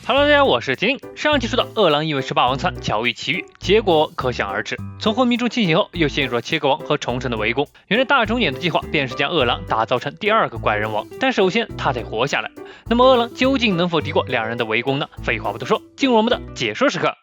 Hello， 大家好，我是金。上期说到饿狼以为是霸王餐，巧遇奇遇，结果可想而知。从昏迷中清醒后，又陷入了切割王和重臣的围攻。原来大众演的计划便是将饿狼打造成第二个怪人王，但首先他得活下来。那么饿狼究竟能否敌过两人的围攻呢？废话不多说，进入我们的解说时刻。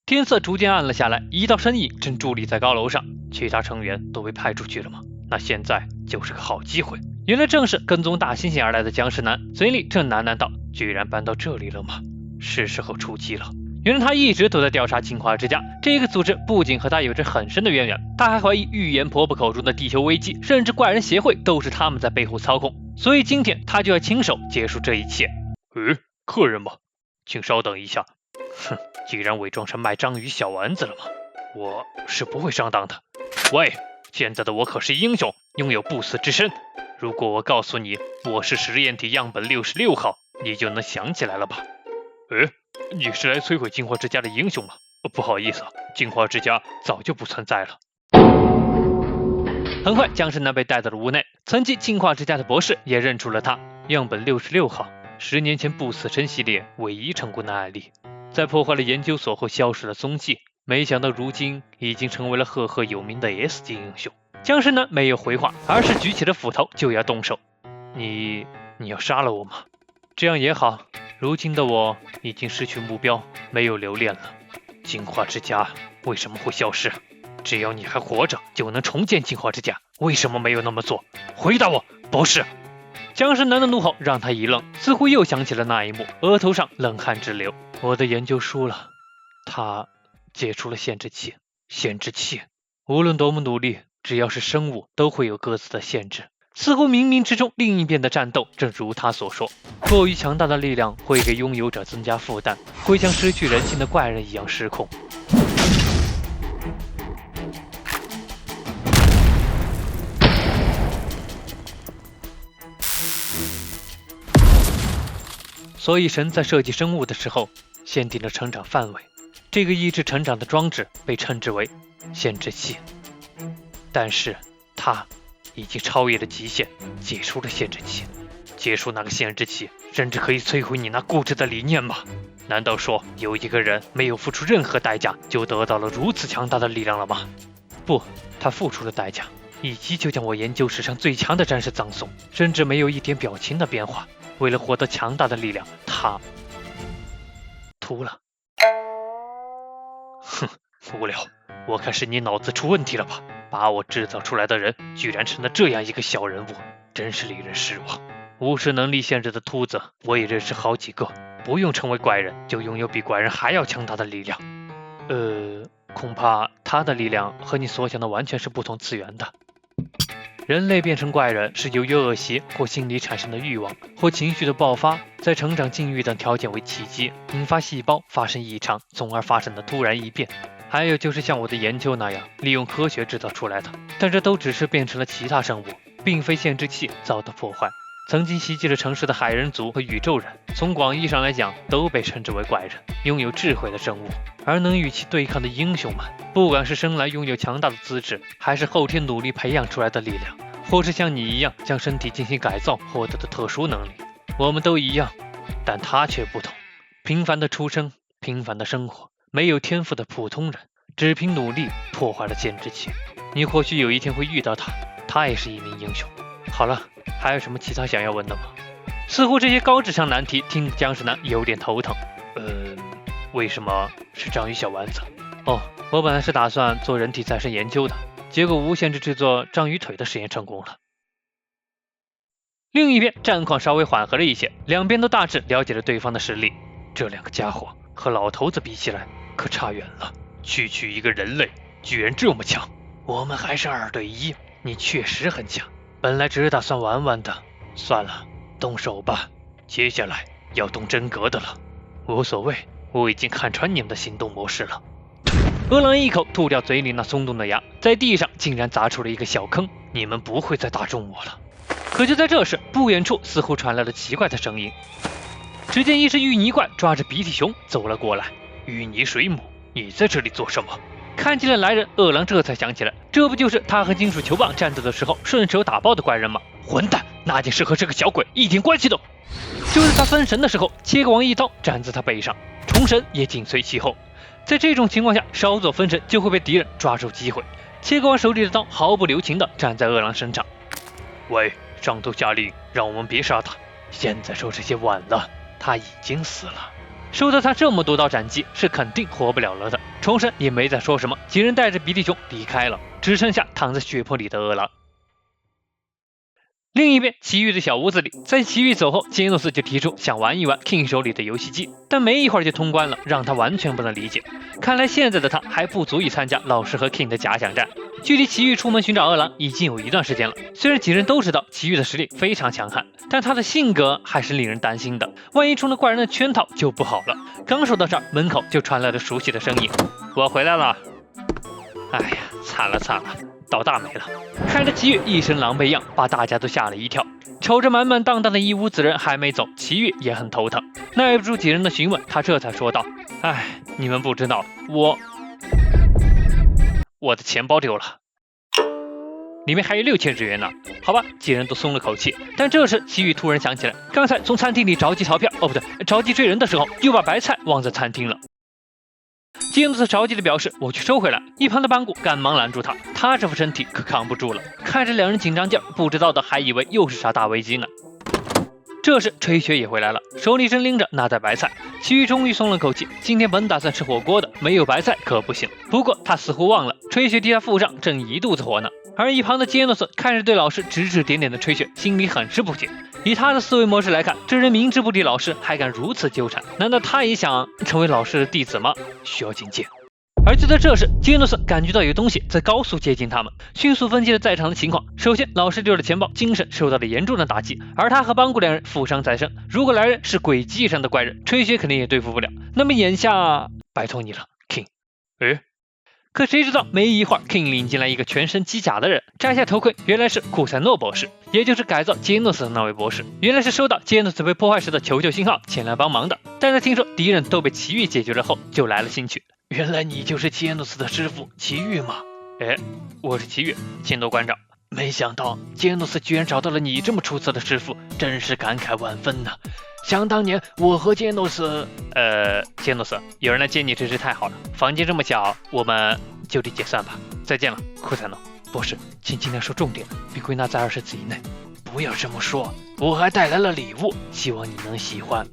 天色逐渐暗了下来，一道身影正伫立在高楼上，其他成员都被派出去了吗？那现在就是个好机会。原来正是跟踪大猩猩而来的僵尸男，嘴里正喃喃道：居然搬到这里了吗？是时候出击了。原来他一直都在调查进化之家，这个组织不仅和他有着很深的渊源，他还怀疑预言婆婆口中的地球危机，甚至怪人协会都是他们在背后操控。所以今天他就要亲手结束这一切。客人吗？请稍等一下。哼，既然伪装成卖章鱼小丸子了吗？我是不会上当的。喂，现在的我可是英雄，拥有不死之身。如果我告诉你我是实验体样本66号，你就能想起来了吧？你是来摧毁进化之家的英雄吗？不好意思，进化之家早就不存在了。很快，僵尸男被带到了屋内，曾经进化之家的博士也认出了他，样本66号，10年前不死身系列唯一成功的案例，在破坏了研究所后消失了踪迹。没想到如今已经成为了赫赫有名的 S 级英雄。僵尸男没有回话，而是举起了斧头就要动手。你要杀了我吗？这样也好，如今的我已经失去目标，没有留恋了。进化之家为什么会消失？只要你还活着，就能重建进化之家，为什么没有那么做？回答我，博士！僵尸男的怒吼让他一愣，似乎又想起了那一幕，额头上冷汗直流。我的研究输了，他解除了限制器。限制器，无论多么努力，只要是生物都会有各自的限制。似乎冥冥之中另一边的战斗正如他所说，过于强大的力量会给拥有者增加负担，会像失去人性的怪人一样失控。所以神在设计生物的时候限定了成长范围，这个抑制成长的装置被称之为限制器。但是它已经超越了极限，解除了限制器。结束那个限制器，甚至可以摧毁你那固执的理念吗？难道说有一个人没有付出任何代价就得到了如此强大的力量了吗？不，他付出了代价，一击就将我研究史上最强的战士葬送，甚至没有一点表情的变化。为了获得强大的力量，他秃了。哼，无聊，我看是你脑子出问题了吧？把我制造出来的人居然成了这样一个小人物，真是令人失望。无视能力限制的秃子，我也认识好几个，不用成为怪人就拥有比怪人还要强大的力量。恐怕他的力量和你所想的完全是不同次元的。人类变成怪人是由于恶习或心理产生的欲望或情绪的爆发，在成长境遇等条件为契机，引发细胞发生异常，从而发生的突然异变。还有就是像我的研究那样，利用科学制造出来的，但这都只是变成了其他生物，并非限制器遭到破坏。曾经袭击了城市的海人族和宇宙人，从广义上来讲都被称之为怪人，拥有智慧的生物。而能与其对抗的英雄们，不管是生来拥有强大的资质，还是后天努力培养出来的力量，或是像你一样将身体进行改造获得的特殊能力，我们都一样，但他却不同。平凡的出生，平凡的生活，没有天赋的普通人，只凭努力破坏了限制器。你或许有一天会遇到他，他也是一名英雄。好了，还有什么其他想要问的吗？似乎这些高智商难题听僵尸男有点头疼。为什么是章鱼小丸子？我本来是打算做人体再生研究的，结果无限制制作章鱼腿的实验成功了。另一边战况稍微缓和了一些，两边都大致了解了对方的实力。这两个家伙和老头子比起来可差远了，区区一个人类居然这么强。我们还是2对1，你确实很强，本来只是打算玩玩的，算了，动手吧，接下来要动真格的了。无所谓，我已经看穿你们的行动模式了。饿狼一口吐掉嘴里那松动的牙，在地上竟然砸出了一个小坑。你们不会再打中我了。可就在这时，不远处似乎传来了奇怪的声音。只见一只淤泥怪抓着鼻涕熊走了过来。淤泥水母，你在这里做什么？看见了来人，饿狼这才想起来，这不就是他和金属球棒战斗的时候顺手打爆的怪人吗？混蛋，那件事和这个小鬼一点关系都……就在他分神的时候，切格王一刀斩在他背上，虫神也紧随其后。在这种情况下，稍作分神就会被敌人抓住机会。切格王手里的刀毫不留情地斩在饿狼身上。喂，上头下令让我们别杀他，现在说这些晚了，他已经死了。受到他这么多刀斩击，是肯定活不了了的。虫神也没再说什么，几人带着比利熊离开了，只剩下躺在血泊里的饿狼。另一边，奇遇的小屋子里，在奇遇走后，杰诺斯就提出想玩一玩 King 手里的游戏机，但没一会儿就通关了，让他完全不能理解。看来现在的他还不足以参加老师和 King 的假想战。距离奇遇出门寻找饿狼已经有一段时间了，虽然几人都知道奇遇的实力非常强悍，但他的性格还是令人担心的，万一中了怪人的圈套就不好了。刚说到这儿，门口就传来了熟悉的声音：“我回来了。”哎呀，惨了惨了，老大没了！看着奇遇一身狼狈样，把大家都吓了一跳。瞅着满满当当的一屋子人还没走，奇遇也很头疼。耐不住几人的询问，他这才说道：“哎，你们不知道，我的钱包丢了，里面还有6000日元呢。”好吧，几人都松了口气。但这时奇遇突然想起来，刚才从餐厅里着急逃票，不对，着急追人的时候，又把白菜忘在餐厅了。杰诺斯着急的表示：“我去收回来。”一旁的班古赶忙拦住他，他这副身体可扛不住了。看着两人紧张劲儿，不知道的还以为又是啥大危机呢。这时吹雪也回来了，手里正拎着那袋白菜。奇遇终于松了口气，今天本打算吃火锅的，没有白菜可不行。不过他似乎忘了，吹雪替他付上，正一肚子火呢。而一旁的杰诺斯看着对老师指指点点的吹雪，心里很是不解。以他的思维模式来看，这人明知不敌老师，还敢如此纠缠，难道他也想成为老师的弟子吗？需要警戒。而就在这时，杰诺斯感觉到有东西在高速接近他们，迅速分析了在场的情况。首先，老师丢了钱包，精神受到了严重的打击，而他和邦古两人负伤在身。如果来人是轨迹上的怪人，吹雪肯定也对付不了。那么眼下，拜托你了 ，King。可谁知道没一会儿 ，King 领进来一个全身机甲的人，摘下头盔，原来是库塞诺博士，也就是改造杰诺斯的那位博士。原来是收到杰诺斯被破坏时的求救信号前来帮忙的，但是听说敌人都被奇遇解决了后，就来了兴趣。原来你就是杰诺斯的师傅奇遇吗？我是奇遇，请多关照。没想到杰诺斯居然找到了你这么出色的师傅，真是感慨万分呐。想当年我和杰诺斯，杰诺斯，有人来接你真是太好了。房间这么小，我们就地解散吧。再见了，库塞诺博士，请尽量说重点，别归纳在20字以内。不要这么说，我还带来了礼物，希望你能喜欢。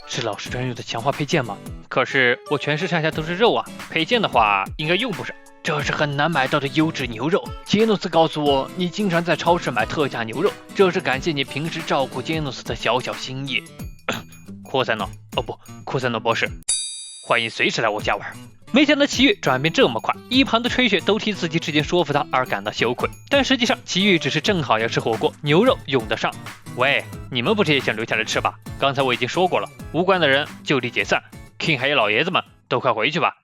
是老师专用的强化配件吗？可是我全身上下都是肉啊，配件的话应该用不上。这是很难买到的优质牛肉。杰诺斯告诉我，你经常在超市买特价牛肉，这是感谢你平时照顾杰诺斯的小小心意。库塞诺博士，欢迎随时来我家玩。没想到奇遇转变这么快，一旁的吹雪都替自己之前说服他而感到羞愧。但实际上，奇遇只是正好要吃火锅，牛肉用得上。喂，你们不是也想留下来吃吧？刚才我已经说过了，无关的人就地解散。King 还有老爷子们都快回去吧。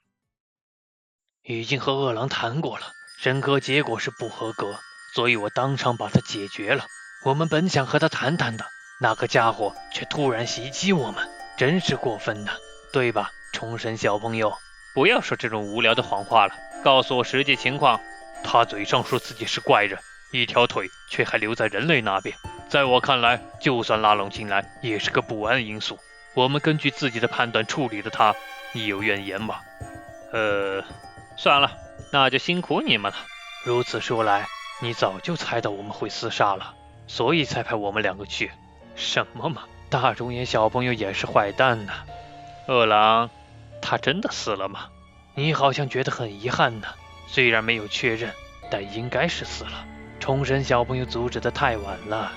已经和饿狼谈过了，审核结果是不合格，所以我当场把他解决了。我们本想和他谈谈的，那个家伙却突然袭击我们，真是过分呢，对吧，虫神小朋友？不要说这种无聊的谎话了，告诉我实际情况。他嘴上说自己是怪人，一条腿却还留在人类那边，在我看来，就算拉拢进来，也是个不安因素。我们根据自己的判断处理了他，你有怨言吗？算了，那就辛苦你们了。如此说来，你早就猜到我们会厮杀了，所以才派我们两个去。什么嘛，大中眼小朋友也是坏蛋呢。饿狼，他真的死了吗？你好像觉得很遗憾呢。虽然没有确认，但应该是死了。虫神小朋友阻止的太晚了。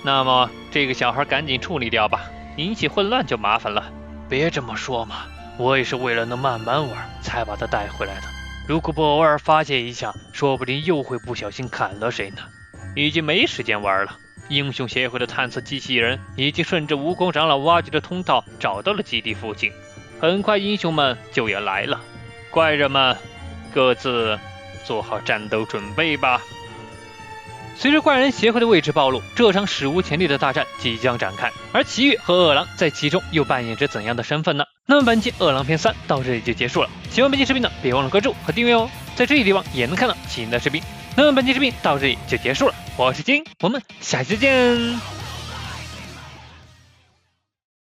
那么这个小孩赶紧处理掉吧，引起混乱就麻烦了。别这么说嘛，我也是为了能慢慢玩才把他带回来的。如果不偶尔发泄一下，说不定又会不小心砍了谁呢。已经没时间玩了。英雄协会的探测机器人已经顺着蜈蚣长老挖掘的通道找到了基地附近，很快英雄们就要来了。怪人们各自做好战斗准备吧。随着怪人协会的位置暴露，这场史无前例的大战即将展开，而奇遇和饿狼在其中又扮演着怎样的身份呢？那么本期饿狼篇3到这里就结束了，喜欢本期视频呢，别忘了关注和订阅哦，在这些地方也能看到新的视频。那么本期视频到这里就结束了，我是金，我们下期再见。